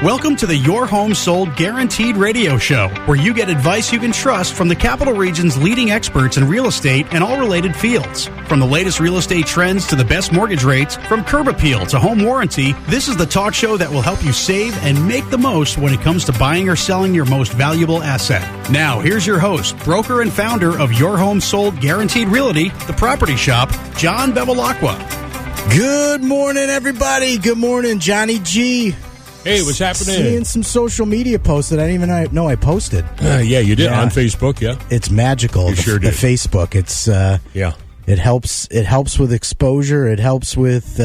Welcome to the Your Home Sold Guaranteed radio show, where you get advice you can trust from the Capital Region's leading experts in real estate and all related fields. From the latest real estate trends to the best mortgage rates, from curb appeal to home warranty, this is the talk show that will help you save and make the most when it comes to buying or selling your most valuable asset. Now, here's your host, broker and founder of Your Home Sold Guaranteed Realty, the property shop, John Bevilacqua. Good morning, everybody. Good morning, Johnny G. Hey, what's happening? Seeing some social media posts that I didn't even know I posted. Yeah, you did on Facebook. Yeah, it's magical. You sure did. The Facebook. It's It helps with exposure. It helps with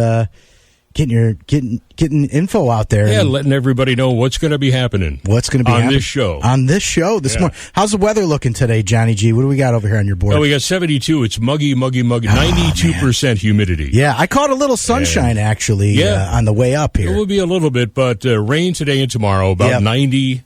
getting info out there. Yeah, letting everybody know what's going to be happening. What's going to be on happening this show? On this show this morning. How's the weather looking today, Johnny G? What do we got over here on your board? Oh, we got 72. It's muggy, 92% humidity. Yeah, I caught a little sunshine actually on the way up here. It will be a little bit, but rain today and tomorrow, about 90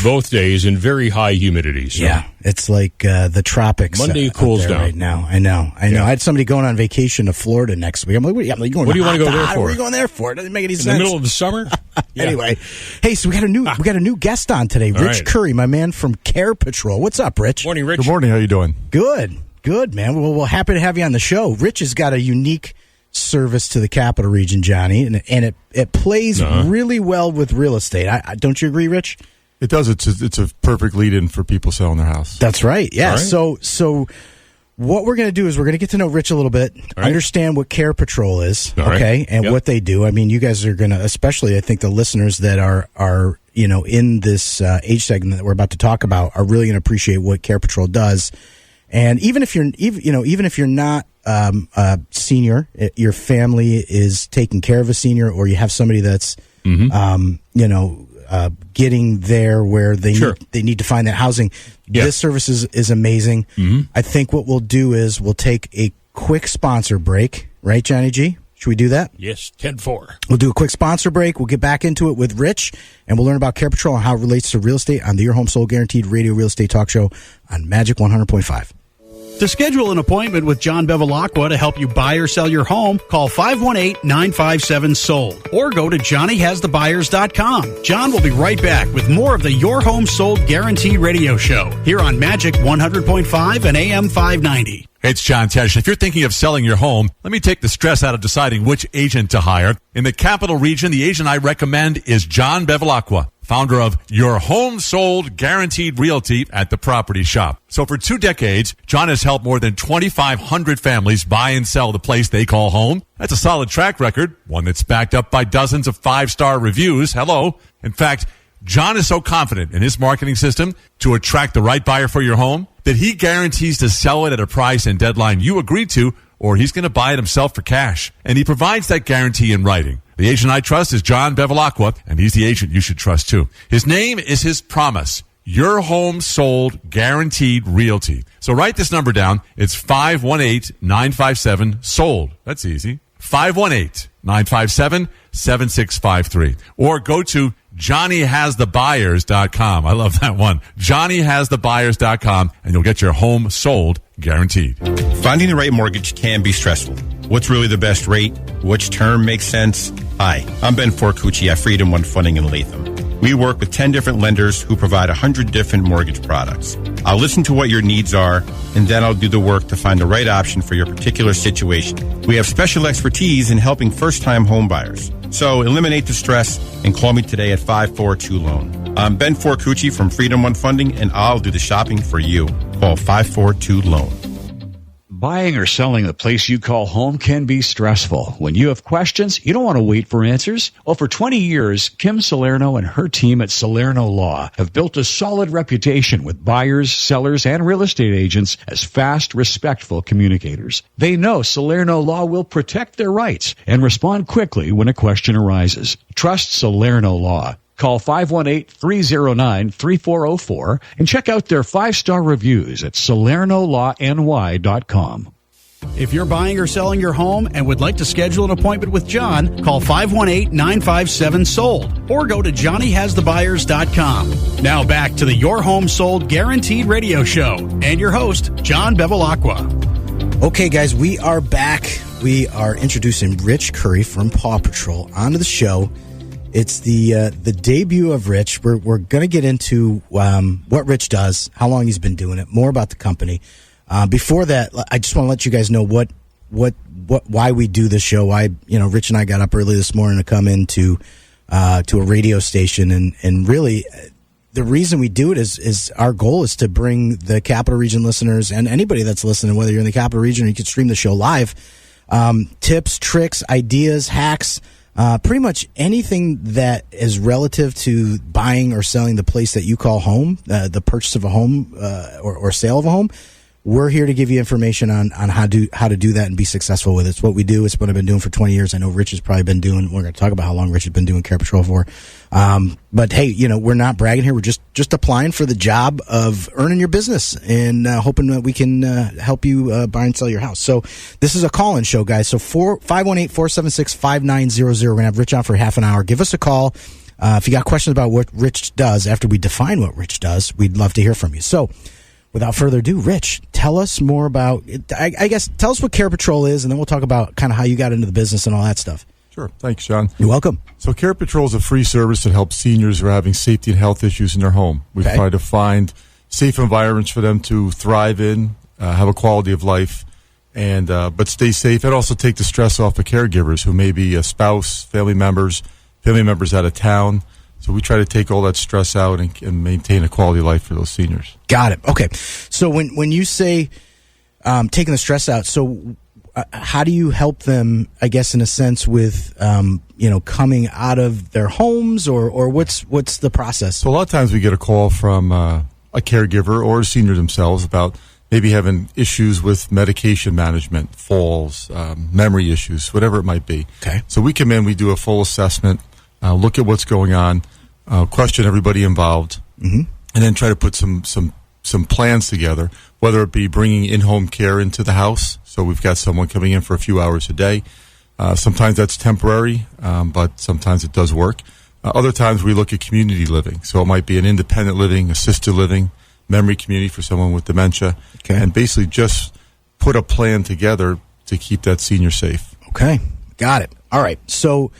both days, and very high humidity. So. Yeah, it's like the tropics. Monday cools down right now. I know. I had somebody going on vacation to Florida next week. I'm like, what do you want to go there for? What are you going there for? It doesn't make any sense. In the middle of the summer. Anyway, hey, so we got a new guest on today, Rich Curry, my man from Care Patrol. What's up, Rich? Morning, Rich. Good morning. How you doing? Good, man. Well, we're happy to have you on the show. Rich has got a unique service to the Capital Region, Johnny, and it plays really well with real estate. Don't you agree, Rich? It does. It's a perfect lead-in for people selling their house. That's right. Yeah. Right. So what we're going to do is we're going to get to know Rich a little bit, understand what Care Patrol is, and what they do. I mean, you guys are going to, especially I think the listeners that are in this age segment that we're about to talk about, are really going to appreciate what Care Patrol does. And even if you're not senior, your family is taking care of a senior, or you have somebody that's getting there where they need to find that housing. Yeah. This service is amazing. Mm-hmm. I think what we'll do is we'll take a quick sponsor break. Right, Johnny G? Should we do that? Yes, 10-4. We'll do a quick sponsor break. We'll get back into it with Rich, and we'll learn about Care Patrol and how it relates to real estate on the Your Home Sold Guaranteed Radio Real Estate Talk Show on Magic 100.5. To schedule an appointment with John Bevilacqua to help you buy or sell your home, call 518-957-SOLD or go to johnnyhasthebuyers.com. John will be right back with more of the Your Home Sold Guaranteed radio show here on Magic 100.5 and AM 590. Hey, it's John Tesh. If you're thinking of selling your home, let me take the stress out of deciding which agent to hire. In the Capital Region, the agent I recommend is John Bevilacqua, founder of Your Home Sold Guaranteed Realty at the Property Shop. So for 2 decades, John has helped more than 2,500 families buy and sell the place they call home. That's a solid track record, one that's backed up by dozens of 5-star reviews. Hello. In fact, John is so confident in his marketing system to attract the right buyer for your home that he guarantees to sell it at a price and deadline you agree to, or he's going to buy it himself for cash. And he provides that guarantee in writing. The agent I trust is John Bevilacqua, and he's the agent you should trust too. His name is his promise. Your Home Sold Guaranteed Realty. So write this number down. It's 518-957-SOLD. That's easy. 518-957-7653. Or go to johnnyhasthebuyers.com. I love that one. johnnyhasthebuyers.com, and you'll get your home sold guaranteed. Finding the right mortgage can be stressful. What's really the best rate? Which term makes sense? Hi, I'm Ben Forcucci at Freedom One Funding in Latham. We work with 10 different lenders who provide 100 different mortgage products. I'll listen to what your needs are, and then I'll do the work to find the right option for your particular situation. We have special expertise in helping first-time home buyers. So eliminate the stress and call me today at 542-LOAN. I'm Ben Forcucci from Freedom One Funding, and I'll do the shopping for you. Call 542-LOAN. Buying or selling the place you call home can be stressful. When you have questions, you don't want to wait for answers. Well, for 20 years, Kim Salerno and her team at Salerno Law have built a solid reputation with buyers, sellers, and real estate agents as fast, respectful communicators. They know Salerno Law will protect their rights and respond quickly when a question arises. Trust Salerno Law. Call 518-309-3404 and check out their 5-star reviews at SalernoLawNY.com. If you're buying or selling your home and would like to schedule an appointment with John, call 518-957-SOLD or go to johnnyhasthebuyers.com. Now back to the Your Home Sold Guaranteed radio show and your host, John Bevilacqua. Okay, guys, we are back. We are introducing Rich Curry from Paw Patrol onto the show. It's the debut of Rich. We're going to get into what Rich does, how long he's been doing it, more about the company. Before that, I just want to let you guys know why we do this show. Why Rich and I got up early this morning to come into to a radio station, and really the reason we do it is our goal is to bring the Capital Region listeners and anybody that's listening, whether you're in the Capital Region or you can stream the show live, tips, tricks, ideas, hacks, pretty much anything that is relative to buying or selling the place that you call home, the purchase of a home or sale of a home. We're here to give you information on how to do that and be successful with it. It's what we do. It's what I've been doing for 20 years. I know Rich has probably been doing. We're going to talk about how long Rich has been doing Care Patrol for. But hey, we're not bragging here. We're just applying for the job of earning your business and hoping that we can help you buy and sell your house. So this is a call-in show, guys. So 518-476-5900. We're going to have Rich on for half an hour. Give us a call. If you got questions about what Rich does after we define what Rich does, we'd love to hear from you. So without further ado, Rich, tell us more about, I guess, tell us what Care Patrol is, and then we'll talk about kind of how you got into the business and all that stuff. Sure. Thanks, John. You're welcome. So Care Patrol is a free service that helps seniors who are having safety and health issues in their home. We try to find safe environments for them to thrive in, have a quality of life, and but stay safe, and also take the stress off the caregivers who may be a spouse, family members out of town. So we try to take all that stress out and maintain a quality of life for those seniors. Got it. Okay. So when you say taking the stress out, so how do you help them, I guess, in a sense with, coming out of their homes or what's the process? So a lot of times we get a call from a caregiver or a senior themselves about maybe having issues with medication management, falls, memory issues, whatever it might be. Okay. So we come in, we do a full assessment, look at what's going on, question everybody involved, and then try to put some plans together, whether it be bringing in-home care into the house. So we've got someone coming in for a few hours a day. Sometimes that's temporary, but sometimes it does work. Other times we look at community living. So it might be an independent living, assisted living, memory community for someone with dementia, and basically just put a plan together to keep that senior safe. Okay, got it. All right. So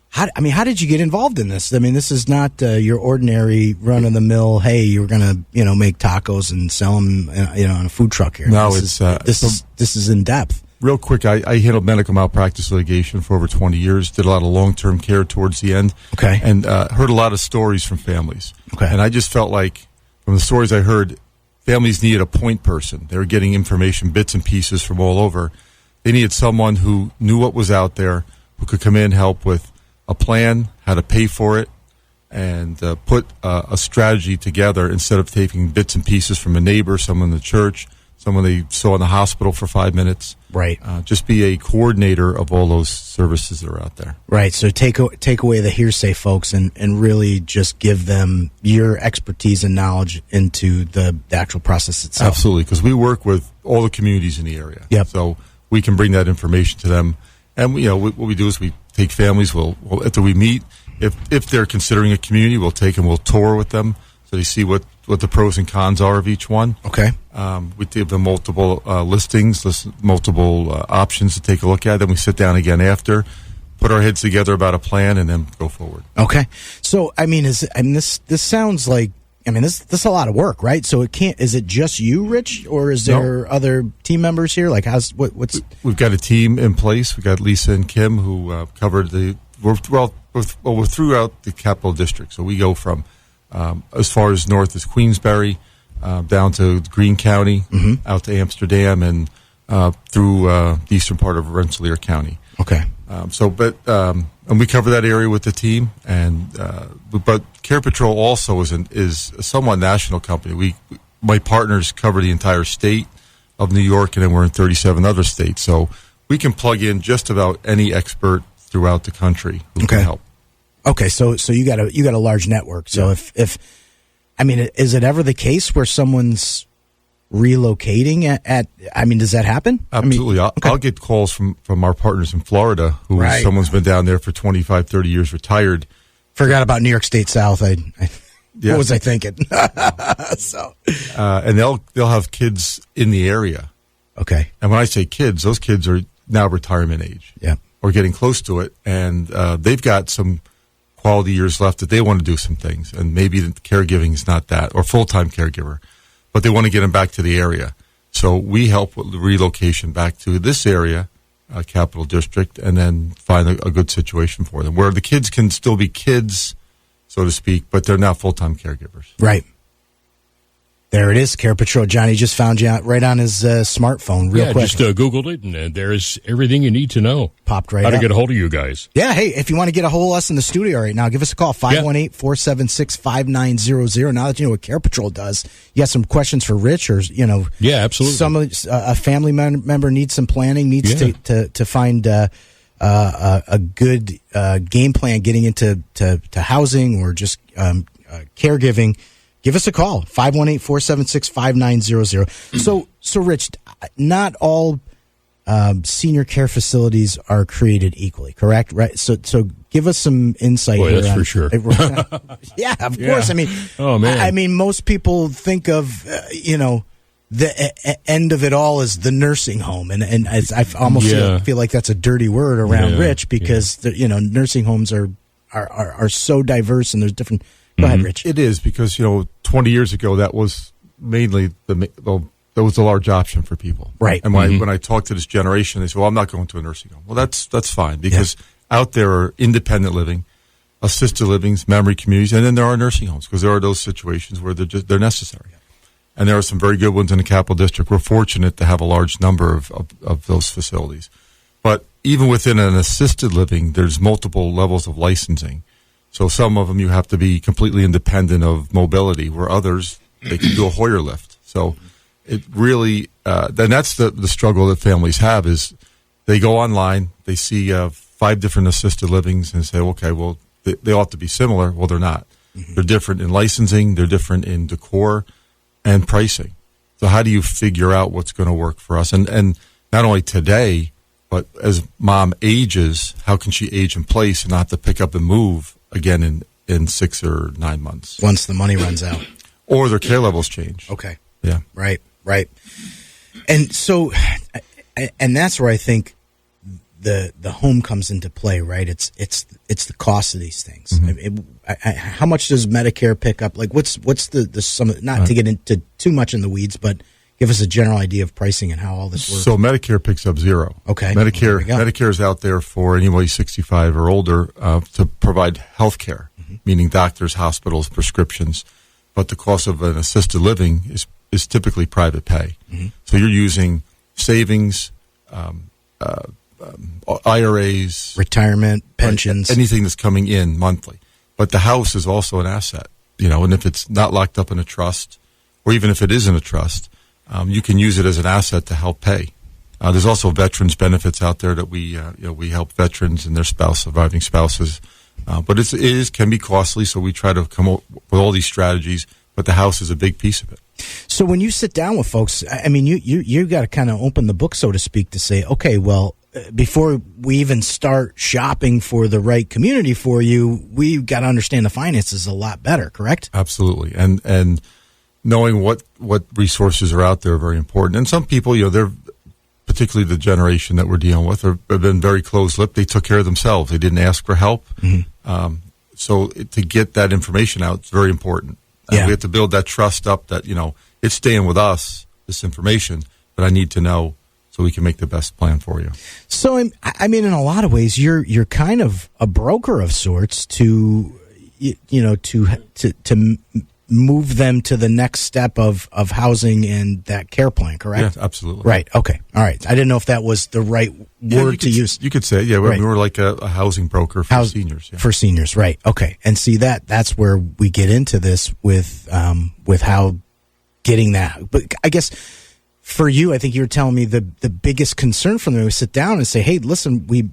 how did you get involved in this? I mean, this is not your ordinary run-of-the-mill, hey, you're going to, make tacos and sell them, on a food truck here. No, this is in depth. Real quick, I handled medical malpractice litigation for over 20 years, did a lot of long-term care towards the end, and heard a lot of stories from families. And I just felt like, from the stories I heard, families needed a point person. They were getting information, bits and pieces from all over. They needed someone who knew what was out there, who could come in and help with a plan, how to pay for it, and put a strategy together instead of taking bits and pieces from a neighbor, someone in the church, someone they saw in the hospital for 5 minutes. Right. Just be a coordinator of all those services that are out there. Right. So take away the hearsay, folks, and really just give them your expertise and knowledge into the actual process itself. Absolutely, because we work with all the communities in the area. Yep. So we can bring that information to them. And what we do is we take families. We'll after we meet, if they're considering a community, we'll take them. We'll tour with them so they see what the pros and cons are of each one. Okay. We give them multiple listings, multiple options to take a look at. Then we sit down again after, put our heads together about a plan, and then go forward. Okay. So this sounds like. This is a lot of work, right? So is it just you, Rich, or is there other team members here? Like, we've got a team in place. We got Lisa and Kim who covered we're throughout the Capital District. So we go from as far as north as Queensbury, down to Greene County, out to Amsterdam, and through the eastern part of Rensselaer County. Okay. And we cover that area with the team, but Care Patrol also is a somewhat national company. My partners cover the entire state of New York, and then we're in 37 other states. So we can plug in just about any expert throughout the country who can help. Okay, so you got a large network. So is it ever the case where someone's relocating does that happen? Absolutely. I'll get calls from our partners in Florida someone's been down there for 25, 30 years, retired. Forgot about New York State South. What was I thinking? And they'll have kids in the area. Okay. And when I say kids, those kids are now retirement age. Yeah. Or getting close to it, and they've got some quality years left that they want to do some things, and maybe the caregiving is not that, or full-time caregiver, but they want to get them back to the area. So we help with the relocation back to this area, Capital District, and then find a good situation for them where the kids can still be kids, so to speak, but they're not full-time caregivers. Right. There it is, Care Patrol. Johnny just found you out right on his smartphone real quick. Just Googled it, and there's everything you need to know. Popped right up. How to up. get a hold of you guys. Yeah, hey, if you want to get a hold of us in the studio right now, give us a call, 518-476-5900. Now that you know what Care Patrol does, you got some questions for Rich, or, Yeah, absolutely. A family member needs some planning, needs to find a good game plan getting into housing or just caregiving. Give us a call, 518-476-5900. So Rich, not all senior care facilities are created equally, correct? Right. So give us some insight here. That's for sure. Yeah, of course. I mean, oh man. I mean, most people think of the end of it all is the nursing home, and I almost feel like that's a dirty word around Rich, because nursing homes are so diverse, and there's different. Go ahead, Rich. It is, because 20 years ago that was mainly that was a large option for people, right? And when I talk to this generation, they say, "Well, I'm not going to a nursing home." Well, that's fine, because out there are independent living, assisted livings, memory communities, and then there are nursing homes, because there are those situations where they're necessary. And there are some very good ones in the Capital District. We're fortunate to have a large number of those facilities. But even within an assisted living, there's multiple levels of licensing. So some of them you have to be completely independent of mobility, where others, they can do a Hoyer lift. So it really, then that's the struggle that families have, is they go online, they see 5 different assisted livings and say, okay, well, they ought to be similar. Well, they're not. They're different in licensing, they're different in decor and pricing. So how do you figure out what's going to work for us? And not only today, but as mom ages, how can she age in place and not have to pick up and move again in 6 or 9 months? Once the money runs out. Or their care levels change. Okay. Yeah. Right. And so, and that's where I think the home comes into play, right? It's the cost of these things. Mm-hmm. How much does Medicare pick up? Like, what's the sum? Not to get into too much in the weeds, but give us a general idea of pricing and how all this works. So Medicare picks up zero. Okay. Medicare is out there for anybody 65 or older to provide health care, meaning doctors, hospitals, prescriptions. But the cost of an assisted living is typically private pay. Mm-hmm. So you're using savings, IRAs, retirement, pensions, anything that's coming in monthly. But the house is also an asset, and if it's not locked up in a trust, or even if it is in a trust, you can use it as an asset to help pay. There's also veterans benefits out there that we help veterans and their surviving spouses. But it can be costly, so we try to come up with all these strategies, but the house is a big piece of it. So when you sit down with folks, I mean, you got to kind of open the book, so to speak, to say, okay, well, before we even start shopping for the right community for you, we've got to understand the finances a lot better, correct? Absolutely. And knowing what resources are out there are very important. And some people, they're particularly the generation that we're dealing with have been very closed-lipped. They took care of themselves. They didn't ask for help. Mm-hmm. So to get that information out, it's very important. We have to build that trust up that, it's staying with us, this information, but I need to know so we can make the best plan for you. So, I mean, in a lot of ways, you're kind of a broker of sorts to move them to the next step of housing and that care plan, correct? Yeah, absolutely. Right. Okay. All right. I didn't know if that was the right word to use. You could say, right. We were like a housing broker for seniors. Yeah. For seniors, right. Okay. And see, that's where we get into this with how getting that. But I guess for you, I think you were telling me the biggest concern for them was sit down and say, hey, listen, we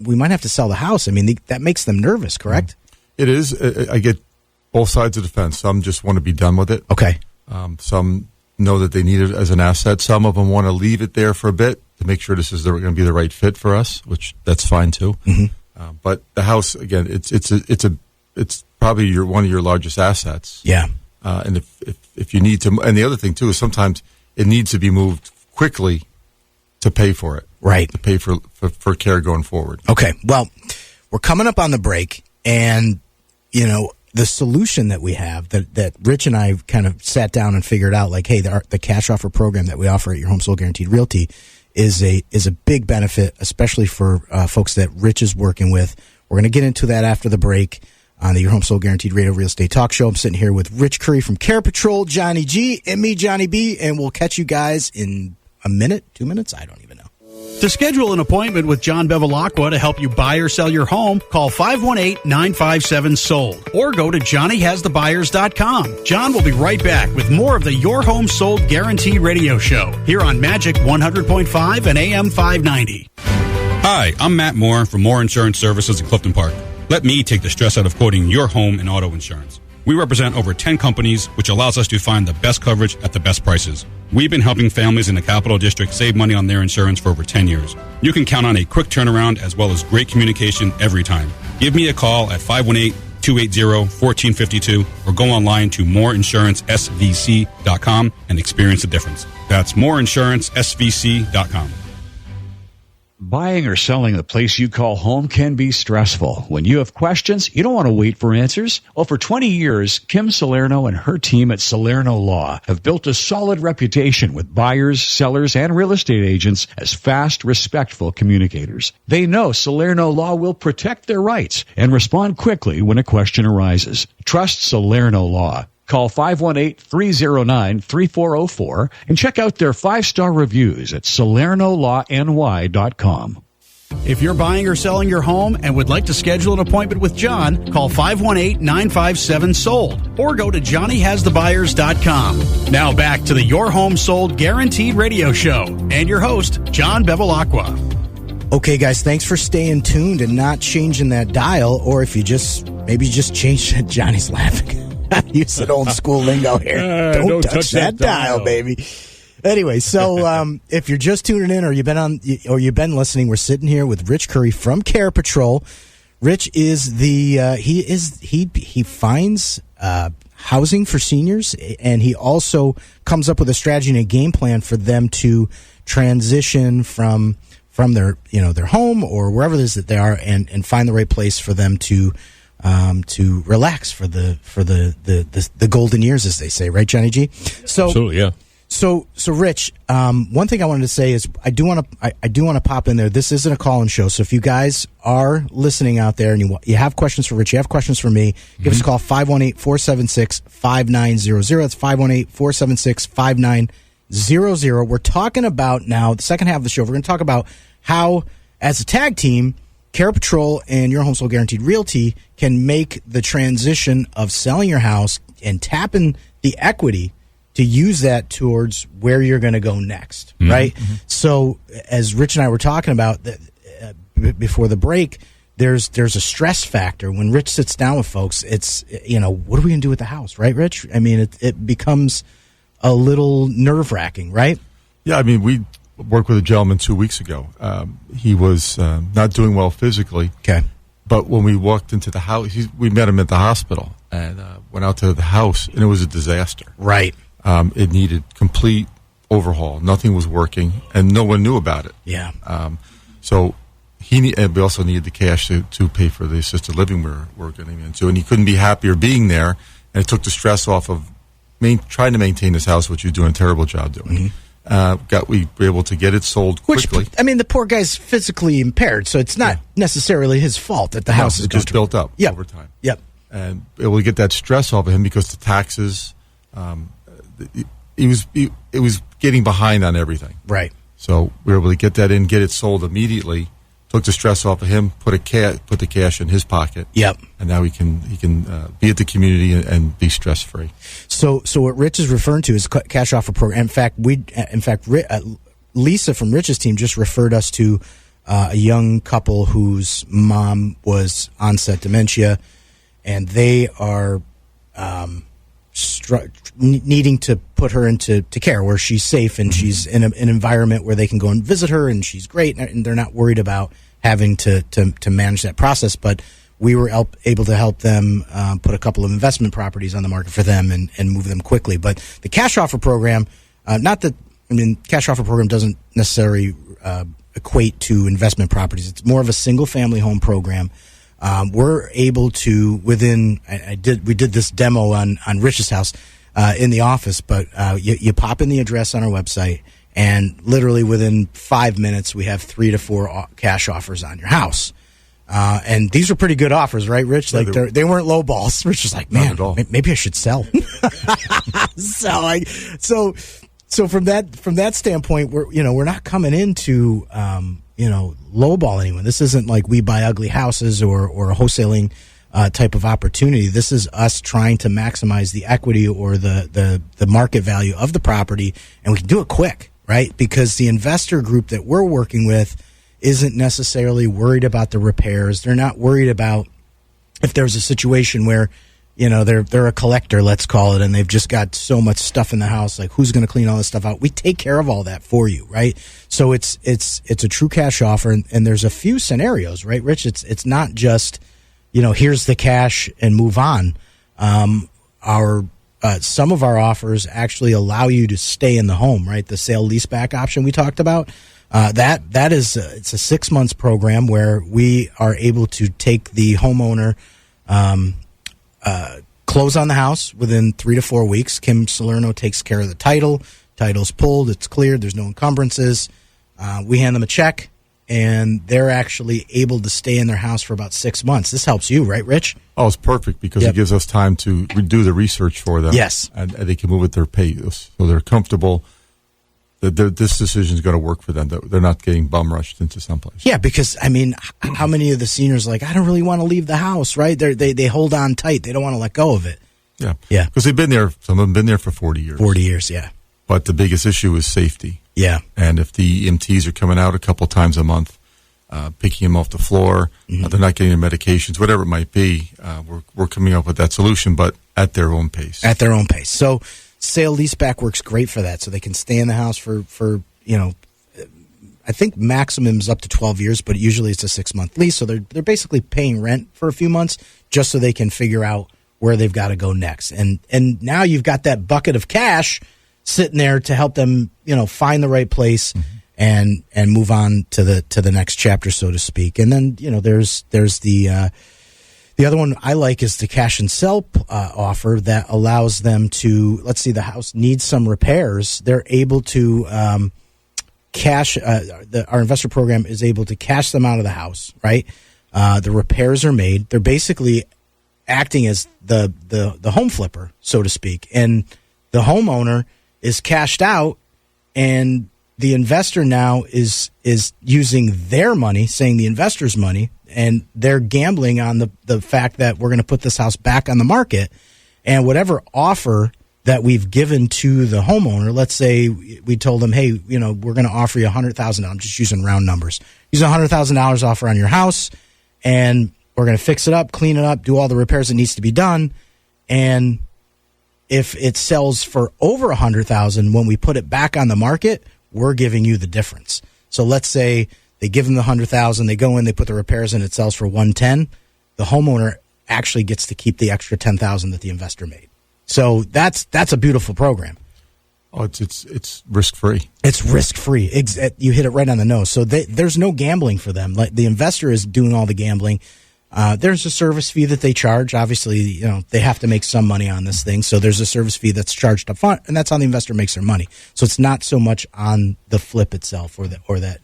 might have to sell the house. I mean, that makes them nervous, correct? It is. I get both sides of the fence. Some just want to be done with it. Okay. Some know that they need it as an asset. Some of them want to leave it there for a bit to make sure this is going to be the right fit for us, which that's fine too. Mm-hmm. But the house, again, it's probably one of your largest assets. Yeah. And if you need to, and the other thing too is sometimes it needs to be moved quickly to pay for it. Right. To pay for care going forward. Okay. Well, we're coming up on the break. And, the solution that we have that Rich and I kind of sat down and figured out, like, hey, the cash offer program that we offer at Your Home Sold Guaranteed Realty is a big benefit, especially for folks that Rich is working with. We're going to get into that after the break on the Your Home Sold Guaranteed Radio Real Estate Talk Show. I'm sitting here with Rich Curry from Care Patrol, Johnny G, and me, Johnny B, and we'll catch you guys in a minute, 2 minutes, I don't even know. To schedule an appointment with John Bevilacqua to help you buy or sell your home, call 518-957-SOLD or go to johnnyhasthebuyers.com. John will be right back with more of the Your Home Sold Guaranteed Radio Show here on Magic 100.5 and AM 590. Hi, I'm Matt Moore from Moore Insurance Services in Clifton Park. Let me take the stress out of quoting your home and auto insurance. We represent over 10 companies, which allows us to find the best coverage at the best prices. We've been helping families in the Capital District save money on their insurance for over 10 years. You can count on a quick turnaround as well as great communication every time. Give me a call at 518-280-1452 or go online to moreinsurancesvc.com and experience the difference. That's moreinsurancesvc.com. Buying or selling the place you call home can be stressful. When you have questions, you don't want to wait for answers. Well, for 20 years, Kim Salerno and her team at Salerno Law have built a solid reputation with buyers, sellers, and real estate agents as fast, respectful communicators. They know Salerno Law will protect their rights and respond quickly when a question arises. Trust Salerno Law. Call 518-309-3404 and check out their 5-star reviews at SalernoLawNY.com. If you're buying or selling your home and would like to schedule an appointment with John, call 518-957-SOLD or go to johnnyhasthebuyers.com. Now back to the Your Home Sold Guaranteed Radio Show and your host, John Bevilacqua. Okay, guys, thanks for staying tuned and not changing that dial, or if you maybe just changed it. Johnny's laughing. You said old school lingo here. Don't touch that dial, baby. Anyway, so if you're just tuning in or you've been listening, we're sitting here with Rich Curry from Care Patrol. Rich is he finds housing for seniors, and he also comes up with a strategy and a game plan for them to transition from their their home or wherever it is that they are, and find the right place for them to relax for the golden years, as they say, right, Johnny G? So, absolutely, yeah. So Rich, one thing I wanted to say is I do want to pop in there. This isn't a call-in show, so if you guys are listening out there and you have questions for Rich, you have questions for me, give us a call, 518-476-5900. That's 518-476-5900. We're talking about now the second half of the show. We're going to talk about how, as a tag team, Care Patrol and Your Home Sold Guaranteed Realty can make the transition of selling your house and tapping the equity to use that towards where you're going to go next, right? Mm-hmm. So as Rich and I were talking about before the break, there's a stress factor. When Rich sits down with folks, it's, what are we going to do with the house, right, Rich? I mean, it becomes a little nerve-wracking, right? Yeah, I mean, we worked with a gentleman 2 weeks ago. He was not doing well physically. Okay. But when we walked into the house, we met him at the hospital and went out to the house, and it was a disaster. Right. It needed complete overhaul. Nothing was working, and no one knew about it. Yeah. So and we also needed the cash to pay for the assisted living we're getting into, and he couldn't be happier being there, and it took the stress off of trying to maintain this house, which you're doing a terrible job doing. Mm-hmm. We were able to get it sold quickly. I mean, the poor guy's physically impaired, so it's not necessarily his fault that the house is just built up over time. Yep. And able to get that stress off of him because the taxes, it was getting behind on everything. Right. So we were able to get that in, get it sold immediately. Took the stress off of him, put the cash in his pocket. Yep. And now he can be at the community and be stress free. So what Rich is referring to is cash offer program. In fact, Lisa from Rich's team just referred us to a young couple whose mom was onset dementia, and they are needing to put her into care where she's safe and she's in an environment where they can go and visit her and she's great, and they're not worried about having to manage that process. But we were able to help them put a couple of investment properties on the market for them and move them quickly. But the cash offer program, cash offer program doesn't necessarily equate to investment properties. It's more of a single family home program we're able to we did this demo on Rich's house in the office, but you pop in the address on our website, and literally within 5 minutes we have 3 to 4 cash offers on your house. And these are pretty good offers, right, Rich? Like they weren't low balls. Rich was like, man, maybe I should sell. So from that standpoint, we're not coming into lowball anyone. This isn't like We Buy Ugly Houses or a wholesaling type of opportunity. This is us trying to maximize the equity or the market value of the property, and we can do it quick, right? Because the investor group that we're working with isn't necessarily worried about the repairs. They're not worried about if there's a situation where, they're a collector, let's call it, and they've just got so much stuff in the house, like who's going to clean all this stuff out? We take care of all that for you, right? So it's a true cash offer, and there's a few scenarios, right, Rich? It's not just, here's the cash and move on. Some of our offers actually allow you to stay in the home, right? The sale leaseback option we talked about. That is it's a 6 months program where we are able to take the homeowner, close on the house within 3 to 4 weeks. Kim Salerno takes care of the title. Title's pulled, it's cleared, there's no encumbrances. We hand them a check, and they're actually able to stay in their house for about 6 months. This helps you, right, Rich? Oh, it's perfect because it gives us time to do the research for them. Yes, and they can move at their pace, so they're comfortable. This decision is going to work for them. They're not getting bum rushed into someplace. Yeah, because, how many of the seniors are like, I don't really want to leave the house, right? They hold on tight. They don't want to let go of it. Yeah. Yeah. Because they've been there, some of them been there for 40 years. 40 years, yeah. But the biggest issue is safety. Yeah. And if the EMTs are coming out a couple times a month, picking them off the floor, they're not getting their medications, whatever it might be, we're coming up with that solution, but at their own pace. At their own pace. So sale leaseback works great for that, so they can stay in the house for I think maximum is up to 12 years, but usually it's a 6-month lease, so they're basically paying rent for a few months just so they can figure out where they've got to go next. And now you've got that bucket of cash sitting there to help them, find the right place and move on to the next chapter, so to speak. And then, there's the other one I like is the cash and sell offer that allows them to, let's see, the house needs some repairs. They're able to cash, our investor program is able to cash them out of the house, right? The repairs are made. They're basically acting as the home flipper, so to speak. And the homeowner is cashed out, and the investor now is using their money, saying the investor's money, and they're gambling on the fact that we're going to put this house back on the market. And whatever offer that we've given to the homeowner, let's say we told them, hey, we're going to offer you $100,000. I'm just using round numbers. Use $100,000 offer on your house, and we're going to fix it up, clean it up, do all the repairs that needs to be done. And if it sells for over $100,000, when we put it back on the market, we're giving you the difference. So let's say they give them the $100,000, they go in, they put the repairs in, it sells for $110,000. The homeowner actually gets to keep the extra $10,000 that the investor made. So that's a beautiful program. Oh, it's risk free. It's risk free. You hit it right on the nose. So there's no gambling for them. Like, the investor is doing all the gambling. There's a service fee that they charge. Obviously, they have to make some money on this thing. So there's a service fee that's charged up front, and that's how the investor makes their money. So it's not so much on the flip itself or that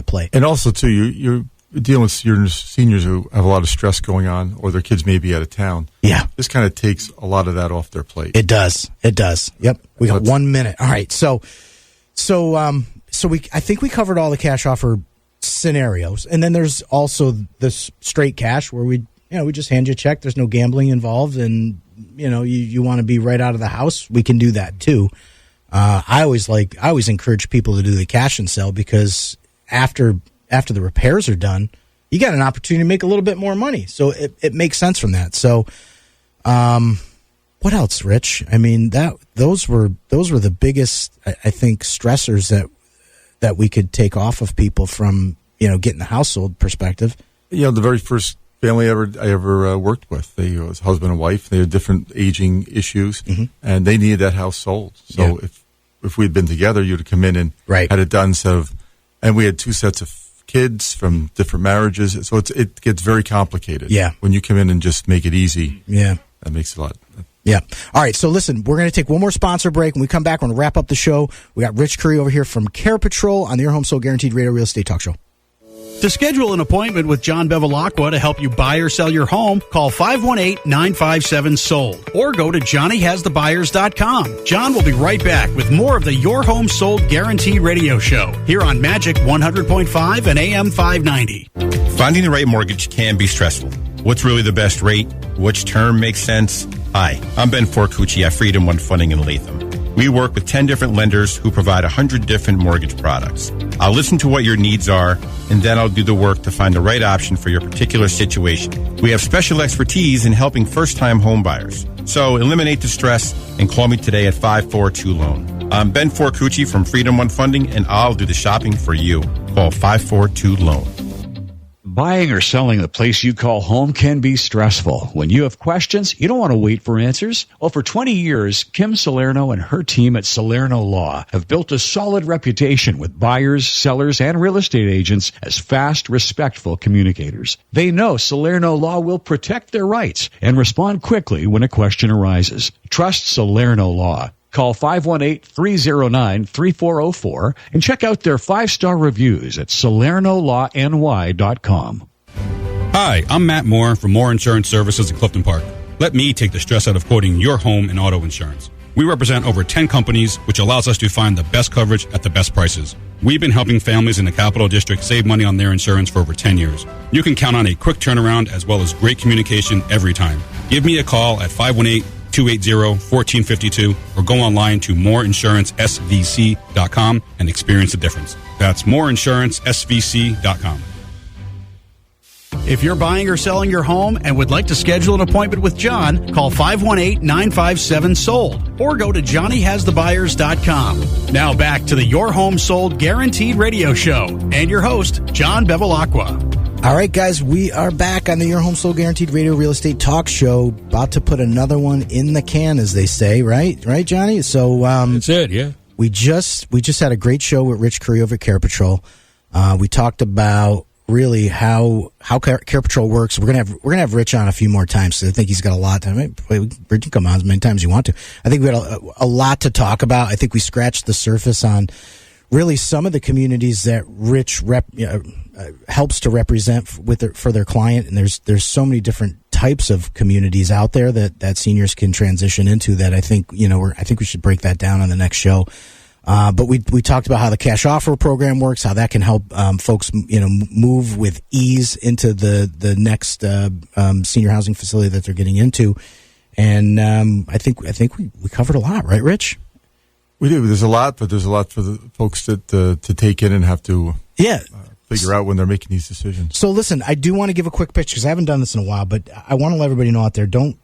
play. And also, too, you're dealing with seniors who have a lot of stress going on, or their kids may be out of town. Yeah. This kind of takes a lot of that off their plate. It does. Yep. We got 1 minute. All right. So I think we covered all the cash offer scenarios, and then there's also this straight cash where we just hand you a check. There's no gambling involved, and you want to be right out of the house. We can do that too. I always encourage people to do the cash and sell, because after the repairs are done, you got an opportunity to make a little bit more money. So it makes sense from that. So, what else, Rich? I mean, those were the biggest, I think, stressors that we could take off of people from, getting the household perspective. The very first family I ever worked with, they was husband and wife. They had different aging issues, and they needed that house sold. So if we'd been together, you'd have come in and had it done. And we had 2 sets of kids, from different marriages. So it gets very complicated. Yeah. When you come in and just make it easy. Yeah. That makes it a lot. Yeah. All right. So listen, we're going to take one more sponsor break. When we come back, we're going to wrap up the show. We got Rich Curry over here from Care Patrol on the Your Home Sold Guaranteed Radio Real Estate Talk Show. To schedule an appointment with John Bevilacqua to help you buy or sell your home, call 518-957-SOLD or go to johnnyhasthebuyers.com. John will be right back with more of the Your Home Sold Guaranteed Radio Show here on Magic 100.5 and AM 590. Finding the right mortgage can be stressful. What's really the best rate? Which term makes sense? Hi, I'm Ben Forcucci at Freedom One Funding in Latham. We work with 10 different lenders who provide 100 different mortgage products. I'll listen to what your needs are, and then I'll do the work to find the right option for your particular situation. We have special expertise in helping first-time home buyers. So eliminate the stress and call me today at 542-LOAN. I'm Ben Forcucci from Freedom One Funding, and I'll do the shopping for you. Call 542-LOAN. Buying or selling the place you call home can be stressful. When you have questions, you don't want to wait for answers. Well, for 20 years, Kim Salerno and her team at Salerno Law have built a solid reputation with buyers, sellers, and real estate agents as fast, respectful communicators. They know Salerno Law will protect their rights and respond quickly when a question arises. Trust Salerno Law. Call 518-309-3404 and check out their 5-star reviews at SalernoLawNY.com. Hi, I'm Matt Moore from Moore Insurance Services in Clifton Park. Let me take the stress out of quoting your home and auto insurance. We represent over 10 companies, which allows us to find the best coverage at the best prices. We've been helping families in the Capital District save money on their insurance for over 10 years. You can count on a quick turnaround as well as great communication every time. Give me a call at 518-280-1452 or go online to moreinsurancesvc.com and experience the difference. That's moreinsurancesvc.com. If you're buying or selling your home and would like to schedule an appointment with John, call 518-957-SOLD or go to johnnyhasthebuyers.com. Now back to the Your Home Sold Guaranteed Radio Show and your host, John Bevilacqua. All right, guys, we are back on the Your Home Sold Guaranteed Radio Real Estate Talk Show. About to put another one in the can, as they say, right? Right, Johnny? So that's it, yeah. We just had a great show with Rich Curry over at Care Patrol. We talked about really how Care Patrol works. We're gonna have Rich on a few more times. So I think he's got a lot. Rich can come on as many times as you want to. I think we had a lot to talk about. I think we scratched the surface on really some of the communities that Rich helps to represent for their client. And there's so many different types of communities out there that seniors can transition into. That I think I think we should break that down on the next show. But we talked about how the cash offer program works, how that can help folks move with ease into the next senior housing facility that they're getting into, and I think we covered a lot, right, Rich? We do. There's a lot, but there's a lot for the folks to take in and have to figure out when they're making these decisions. So listen, I do want to give a quick pitch because I haven't done this in a while, but I want to let everybody know out there, don't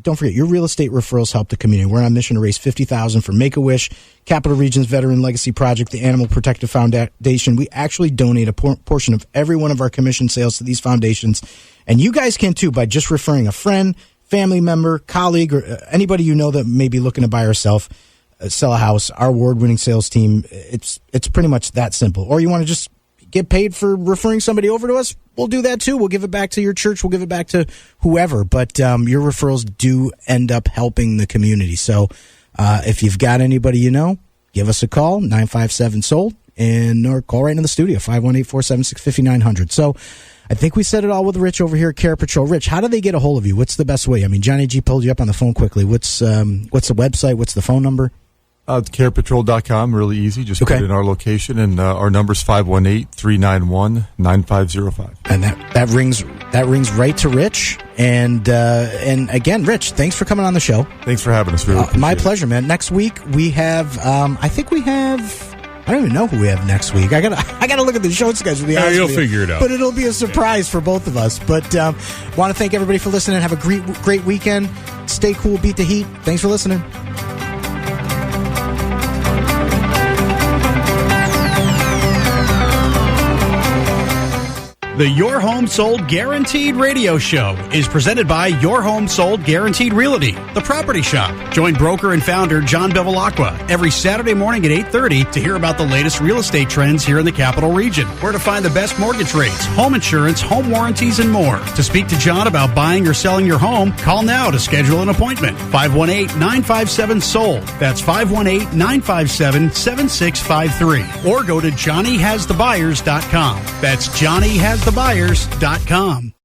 forget, your real estate referrals help the community. We're on a mission to raise $50,000 for Make-A-Wish, Capital Region's Veteran Legacy Project, the Animal Protective Foundation. We actually donate a portion of every one of our commission sales to these foundations. And you guys can too by just referring a friend, family member, colleague, or anybody you know that may be looking to buy or sell a house. Our award-winning sales team, it's pretty much that simple. Or you want to just get paid for referring somebody over to us, we'll do that too. We'll give it back to your church. We'll give it back to whoever. But your referrals do end up helping the community. So if you've got anybody give us a call, 957-SOLD, or call right into the studio, 518-476-5900. So I think we said it all with Rich over here at Care Patrol. Rich, how do they get a hold of you? What's the best way? I mean, Johnny G pulled you up on the phone quickly. What's the website? What's the phone number? Carepatrol.com, really easy. Just put in our location, and our number's 518-391-9505. And that rings right to Rich. And again, Rich, thanks for coming on the show. Thanks for having us. Really my pleasure, man. Next week we have, I don't even know who we have next week. I gotta look at the show schedule. You'll figure it out. But it'll be a surprise for both of us. But want to thank everybody for listening. Have a great weekend. Stay cool. Beat the heat. Thanks for listening. The Your Home Sold Guaranteed radio show is presented by Your Home Sold Guaranteed Realty, the property shop. Join broker and founder John Bevilacqua every Saturday morning at 8:30 to hear about the latest real estate trends here in the capital region, where to find the best mortgage rates, home insurance, home warranties, and more. To speak to John about buying or selling your home, call now to schedule an appointment. 518-957-SOLD. That's 518-957-7653. Or go to JohnnyHasTheBuyers.com. That's JohnnyHasTheBuyers.com.